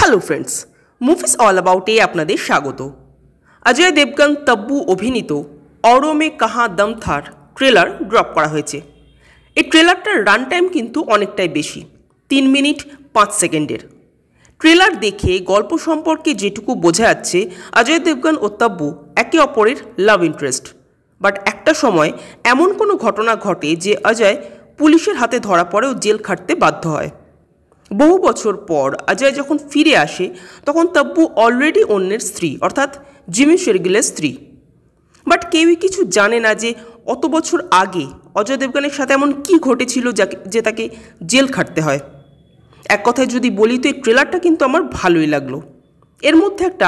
Hello friends, movies all about a আপনাদের স্বাগত। অজয় দেবগন তব্বু অভিনীত औरों में कहाँ दम थाর ট্রেলার ড্রপ করা হয়েছে। এই ট্রেলারটার রান টাইম কিন্তু অনেকটাই বেশি, 3 মিনিট 5 সেকেন্ডের। ট্রেলার দেখে গল্প সম্পর্কে যেটুকু বোঝা যাচ্ছে, অজয় দেবগন ও তব্বু একে অপরের লাভ ইন্টারেস্ট। বাট একটা সময় এমন কোনো ঘটনা ঘটে যে অজয় পুলিশের হাতে ধরা পড়েও জেল খাটতে বাধ্য হয়। বহু বছর পর অজয় যখন ফিরে আসে তখন তব্বু অলরেডি অন্যের স্ত্রী, অর্থাৎ জিমি শেরগিলের স্ত্রী। বাট কেউই কিছু জানে না যে অত বছর আগে অজয় দেবগনের সাথে এমন কী ঘটেছিল যে তাকে জেল খাটতে হয়। এক কথায় যদি বলি তো এই ট্রেলারটা কিন্তু আমার ভালোই লাগলো। এর মধ্যে একটা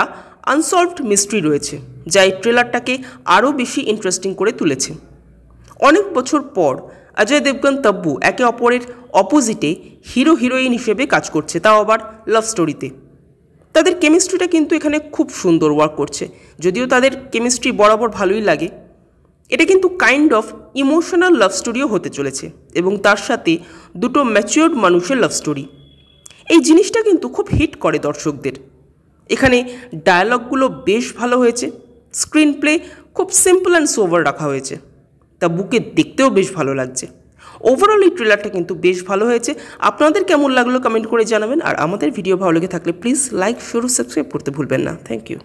আনসলভড মিস্ট্রি রয়েছে যা এই ট্রেলারটাকে আরও বেশি ইন্টারেস্টিং করে তুলেছে। অনেক বছর পর অজয় দেবগন তব্বু একে অপরের অপোজিটে হিরো হিরোইন হিসেবে কাজ করছে, তাও আবার লাভ স্টোরিতে। তাদের কেমিস্ট্রিটা কিন্তু এখানে খুব সুন্দর ওয়ার্ক করছে, যদিও তাদের কেমিস্ট্রি বরাবর ভালোই লাগে। এটা কিন্তু কাইন্ড অফ ইমোশনাল লাভ স্টোরিও হতে চলেছে এবং তার সাথে দুটো ম্যাচিওর্ড মানুষের লাভ স্টোরি। এই জিনিসটা কিন্তু খুব হিট করে দর্শকদের। এখানে ডায়ালগগুলো বেশ ভালো হয়েছে, স্ক্রিন প্লে খুব সিম্পল অ্যান্ড সোভার রাখা হয়েছে, তা বুকে দেখতেও বেশ ভালো লাগছে। ওভারঅল এই ট্রেলারটা কিন্তু বেশ ভালো হয়েছে। আপনাদের কেমন লাগলো কমেন্ট করে জানাবেন, আর আমাদের ভিডিও ভালো লেগে থাকলে প্লিজ লাইক, শেয়ার ও সাবস্ক্রাইব করতে ভুলবেন না। Thank you.